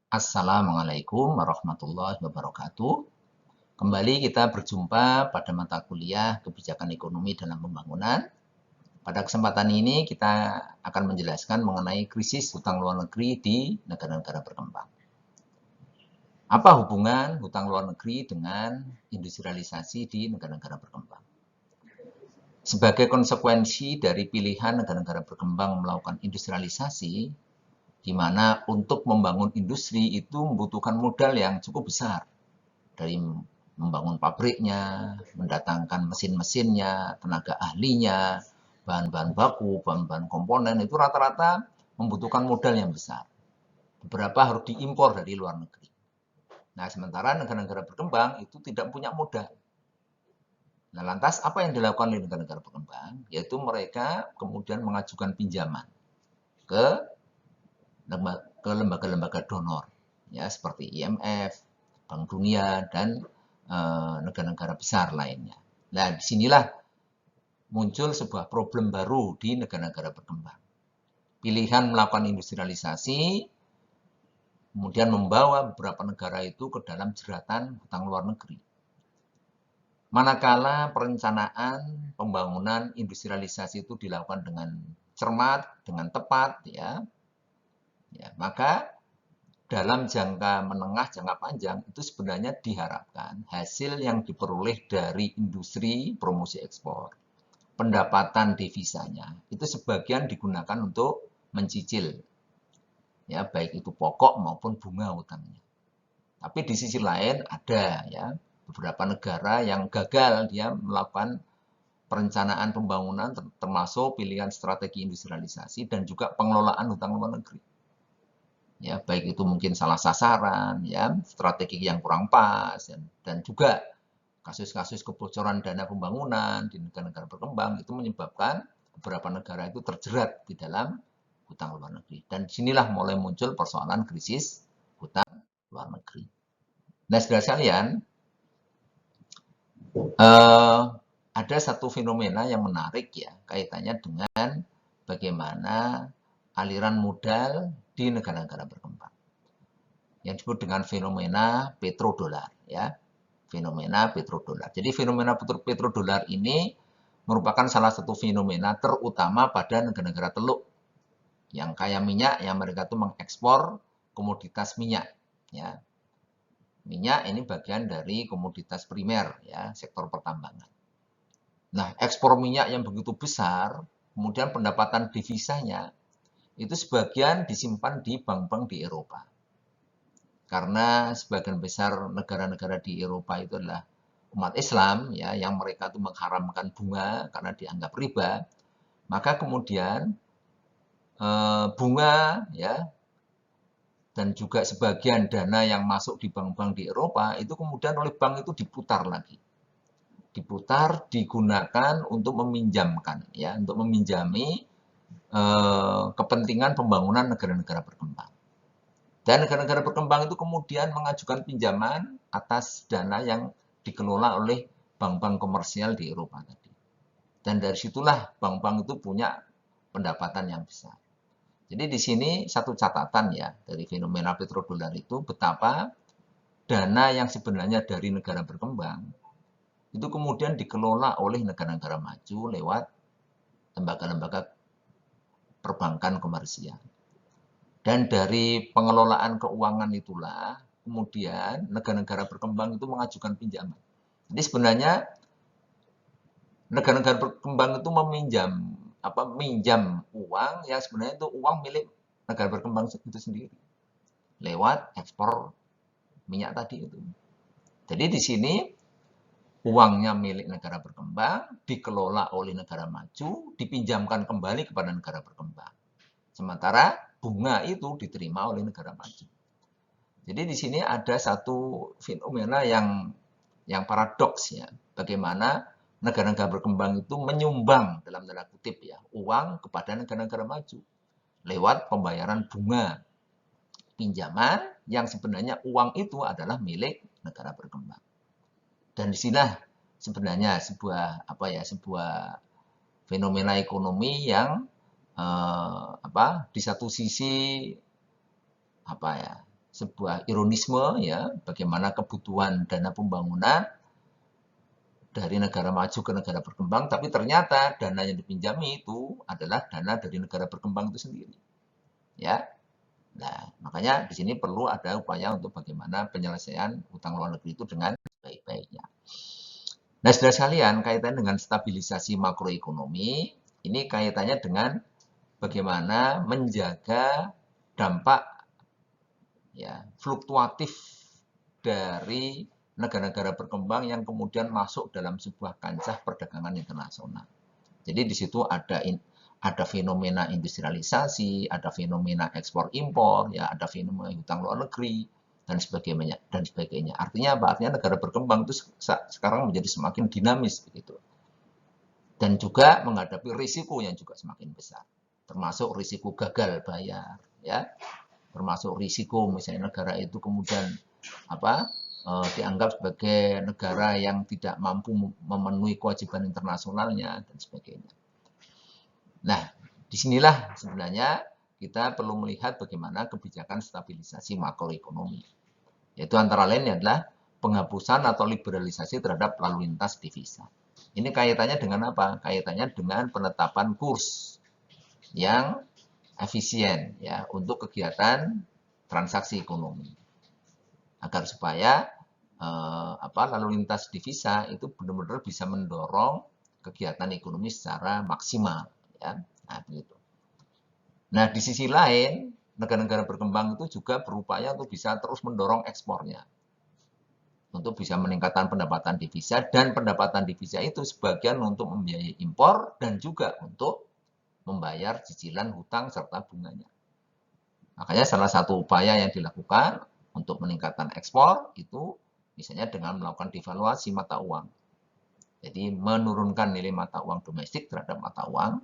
Assalamualaikum warahmatullahi wabarakatuh. Kembali kita berjumpa pada mata kuliah Kebijakan Ekonomi dalam Pembangunan. Pada kesempatan ini kita akan menjelaskan mengenai krisis hutang luar negeri di negara-negara berkembang. Apa hubungan hutang luar negeri dengan industrialisasi di negara-negara berkembang? Sebagai konsekuensi dari pilihan negara-negara berkembang melakukan industrialisasi, di mana untuk membangun industri itu membutuhkan modal yang cukup besar. Dari membangun pabriknya, mendatangkan mesin-mesinnya, tenaga ahlinya, bahan-bahan baku, bahan-bahan komponen, itu rata-rata membutuhkan modal yang besar. Beberapa harus diimpor dari luar negeri. Nah, sementara negara-negara berkembang itu tidak punya modal. Nah, lantas apa yang dilakukan oleh negara-negara berkembang? Yaitu mereka kemudian mengajukan pinjaman ke lembaga-lembaga donor, ya seperti IMF, Bank Dunia, dan negara-negara besar lainnya. Nah, disinilah muncul sebuah problem baru di negara-negara berkembang. Pilihan melakukan industrialisasi kemudian membawa beberapa negara itu ke dalam jeratan hutang luar negeri. Manakala perencanaan pembangunan industrialisasi itu dilakukan dengan cermat, dengan tepat, ya, maka dalam jangka menengah, jangka panjang, itu sebenarnya diharapkan hasil yang diperoleh dari industri promosi ekspor, pendapatan devisanya, itu sebagian digunakan untuk mencicil, ya baik itu pokok maupun bunga utangnya. Tapi di sisi lain ada ya beberapa negara yang gagal dia melakukan perencanaan pembangunan termasuk pilihan strategi industrialisasi dan juga pengelolaan hutang luar negeri. Ya, baik itu mungkin salah sasaran, ya, strategi yang kurang pas, dan juga kasus-kasus kebocoran dana pembangunan di negara-negara berkembang itu menyebabkan beberapa negara itu terjerat di dalam hutang luar negeri. Dan disinilah mulai muncul persoalan krisis hutang luar negeri. Nah, saudara sekalian, ada satu fenomena yang menarik ya kaitannya dengan bagaimana aliran modal di negara-negara berkembang yang disebut dengan fenomena petrodolar, ya, fenomena petrodolar. Jadi fenomena petrodolar ini merupakan salah satu fenomena terutama pada negara-negara teluk yang kaya minyak, yang mereka itu mengekspor komoditas minyak, ya. Minyak ini bagian dari komoditas primer, ya, sektor pertambangan. Nah, ekspor minyak yang begitu besar, kemudian pendapatan devisanya itu sebagian disimpan di bank-bank di Eropa. Karena sebagian besar negara-negara di Eropa itu adalah umat Islam, ya, yang mereka itu mengharamkan bunga karena dianggap riba, maka kemudian bunga, ya, dan juga sebagian dana yang masuk di bank-bank di Eropa itu kemudian oleh bank itu diputar lagi, digunakan untuk meminjamkan, ya, untuk meminjami kepentingan pembangunan negara-negara berkembang. Dan negara-negara berkembang itu kemudian mengajukan pinjaman atas dana yang dikelola oleh bank-bank komersial di Eropa tadi. Dan dari situlah bank-bank itu punya pendapatan yang besar. Jadi di sini satu catatan ya dari fenomena petrodolar itu betapa dana yang sebenarnya dari negara berkembang itu kemudian dikelola oleh negara-negara maju lewat lembaga-lembaga perbankan komersial. Dan dari pengelolaan keuangan itulah kemudian negara-negara berkembang itu mengajukan pinjaman. Jadi sebenarnya negara-negara berkembang itu minjam uang yang sebenarnya itu uang milik negara berkembang itu sendiri lewat ekspor minyak tadi itu. Jadi di sini uangnya milik negara berkembang, dikelola oleh negara maju, dipinjamkan kembali kepada negara berkembang. Sementara bunga itu diterima oleh negara maju. Jadi di sini ada satu fenomena yang paradoks ya. Bagaimana negara-negara berkembang itu menyumbang dalam tanda kutip ya uang kepada negara-negara maju lewat pembayaran bunga pinjaman yang sebenarnya uang itu adalah milik negara berkembang. Dan disinilah sebenarnya sebuah fenomena ekonomi yang di satu sisi sebuah ironisme ya, bagaimana kebutuhan dana pembangunan dari negara maju ke negara berkembang, tapi ternyata dana yang dipinjami itu adalah dana dari negara berkembang itu sendiri. Ya. Nah, makanya di sini perlu ada upaya untuk bagaimana penyelesaian utang luar negeri itu dengan baik-baiknya. Nah, saudara sekalian, kaitannya dengan stabilisasi makroekonomi, ini kaitannya dengan bagaimana menjaga dampak ya fluktuatif dari negara-negara berkembang yang kemudian masuk dalam sebuah kancah perdagangan internasional. Jadi di situ ada fenomena industrialisasi, ada fenomena ekspor impor, ya ada fenomena hutang luar negeri dan sebagainya. Artinya apa? Artinya negara berkembang itu sekarang menjadi semakin dinamis begitu. Dan juga menghadapi risiko yang juga semakin besar. Termasuk risiko gagal bayar, ya. Termasuk risiko misalnya negara itu kemudian dianggap sebagai negara yang tidak mampu memenuhi kewajiban internasionalnya dan sebagainya. Nah, disinilah sebenarnya kita perlu melihat bagaimana kebijakan stabilisasi makroekonomi. Yaitu antara lain adalah penghapusan atau liberalisasi terhadap lalu lintas devisa. Ini kaitannya dengan apa? Kaitannya dengan penetapan kurs yang efisien ya untuk kegiatan transaksi ekonomi. Agar supaya lalu lintas devisa itu benar-benar bisa mendorong kegiatan ekonomi secara maksimal ya. Nah, begitu. Nah, di sisi lain, negara-negara berkembang itu juga berupaya untuk bisa terus mendorong ekspornya. Untuk bisa meningkatkan pendapatan devisa, dan pendapatan devisa itu sebagian untuk membiayai impor dan juga untuk membayar cicilan hutang serta bunganya. Makanya salah satu upaya yang dilakukan untuk meningkatkan ekspor itu misalnya dengan melakukan devaluasi mata uang. Jadi menurunkan nilai mata uang domestik terhadap mata uang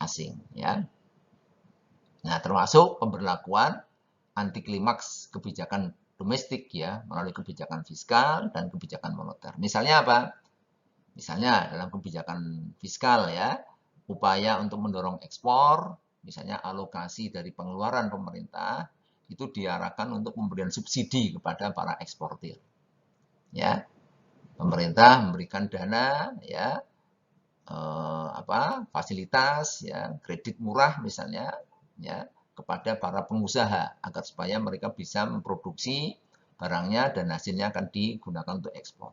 asing ya. Nah, termasuk pemberlakuan anti klimaks kebijakan domestik ya melalui kebijakan fiskal dan kebijakan moneter. Misalnya apa? Misalnya dalam kebijakan fiskal ya, upaya untuk mendorong ekspor, misalnya alokasi dari pengeluaran pemerintah itu diarahkan untuk pemberian subsidi kepada para eksportir. Ya. Pemerintah memberikan dana ya fasilitas ya kredit murah misalnya ya kepada para pengusaha agar supaya mereka bisa memproduksi barangnya dan hasilnya akan digunakan untuk ekspor.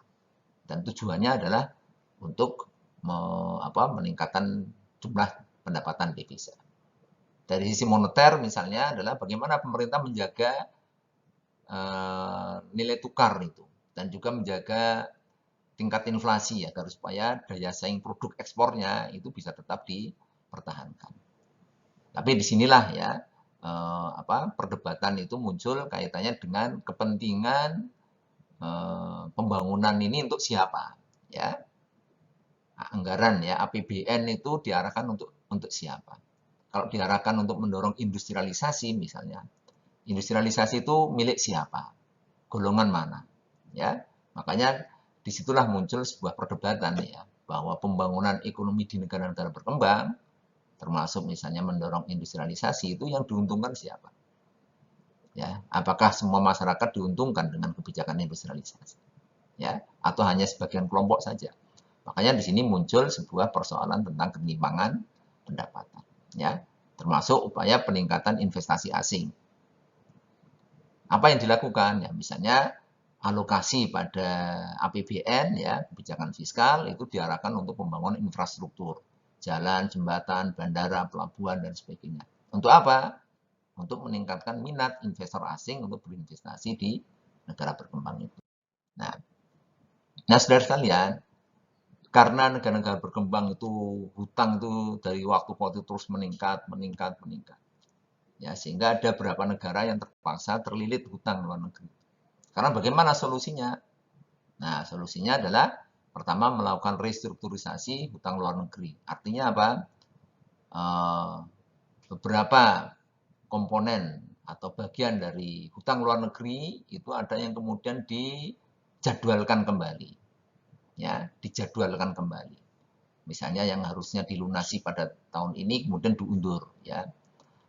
Dan tujuannya adalah untuk meningkatkan jumlah pendapatan devisa. Dari sisi moneter misalnya adalah bagaimana pemerintah menjaga nilai tukar itu dan juga menjaga tingkat inflasi agar supaya daya saing produk ekspornya itu bisa tetap dipertahankan. Tapi disinilah ya perdebatan itu muncul kaitannya dengan kepentingan pembangunan ini untuk siapa, ya anggaran ya APBN itu diarahkan untuk siapa? Kalau diarahkan untuk mendorong industrialisasi misalnya, industrialisasi itu milik siapa? Golongan mana? Ya, makanya disitulah muncul sebuah perdebatan ya bahwa pembangunan ekonomi di negara-negara berkembang termasuk misalnya mendorong industrialisasi itu yang diuntungkan siapa? Ya, apakah semua masyarakat diuntungkan dengan kebijakan industrialisasi? Ya, atau hanya sebagian kelompok saja? Makanya di sini muncul sebuah persoalan tentang ketimpangan pendapatan, ya, termasuk upaya peningkatan investasi asing. Apa yang dilakukan? Ya, misalnya alokasi pada APBN ya kebijakan fiskal itu diarahkan untuk pembangunan infrastruktur jalan, jembatan, bandara, pelabuhan dan sebagainya. Untuk apa? Untuk meningkatkan minat investor asing untuk berinvestasi di negara berkembang itu. Nah saudara sekalian, karena negara-negara berkembang itu hutang itu dari waktu ke waktu terus meningkat. Ya, sehingga ada beberapa negara yang terpaksa terlilit hutang luar negeri. Karena bagaimana solusinya? Nah, solusinya adalah pertama melakukan restrukturisasi hutang luar negeri. Artinya apa? Beberapa komponen atau bagian dari hutang luar negeri itu ada yang kemudian dijadwalkan kembali. Ya, dijadwalkan kembali. Misalnya yang harusnya dilunasi pada tahun ini kemudian diundur, ya.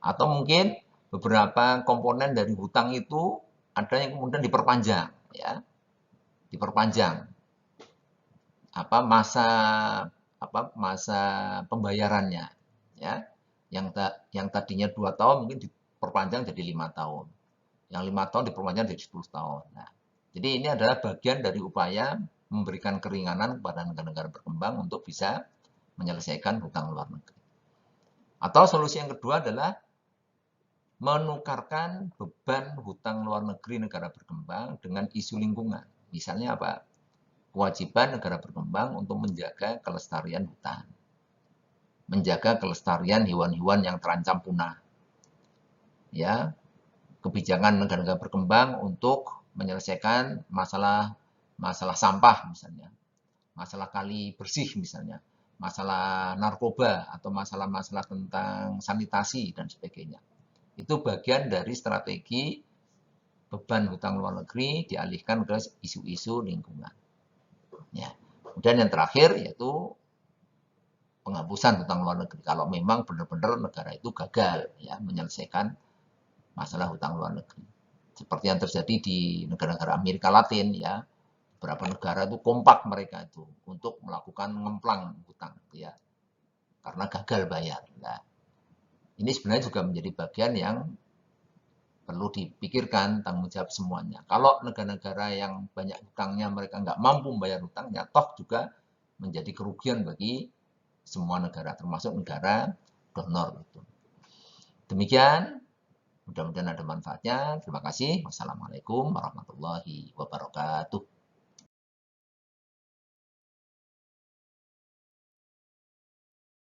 Atau mungkin beberapa komponen dari hutang itu ada yang kemudian diperpanjang, ya, diperpanjang masa pembayarannya, ya, yang tadinya 2 tahun mungkin diperpanjang jadi 5 tahun, yang 5 tahun diperpanjang jadi 10 tahun. Nah, jadi ini adalah bagian dari upaya memberikan keringanan kepada negara-negara berkembang untuk bisa menyelesaikan hutang luar negeri. Atau solusi yang kedua adalah menukarkan beban hutang luar negeri negara berkembang dengan isu lingkungan. Misalnya apa? Kewajiban negara berkembang untuk menjaga kelestarian hutan, menjaga kelestarian hewan-hewan yang terancam punah. Ya, kebijakan negara-negara berkembang untuk menyelesaikan masalah sampah misalnya, masalah kali bersih misalnya, masalah narkoba atau masalah-masalah tentang sanitasi dan sebagainya. Itu bagian dari strategi beban hutang luar negeri dialihkan ke isu-isu lingkungan. Ya. Kemudian yang terakhir yaitu penghapusan hutang luar negeri. Kalau memang benar-benar negara itu gagal ya menyelesaikan masalah hutang luar negeri. Seperti yang terjadi di negara-negara Amerika Latin ya. Beberapa negara itu kompak mereka itu untuk melakukan ngemplang hutang ya. Karena gagal bayar. Nah, ini sebenarnya juga menjadi bagian yang perlu dipikirkan tanggung jawab semuanya. Kalau negara-negara yang banyak hutangnya mereka nggak mampu membayar hutangnya, toh juga menjadi kerugian bagi semua negara, termasuk negara donor. Demikian, mudah-mudahan ada manfaatnya. Terima kasih. Wassalamualaikum warahmatullahi wabarakatuh.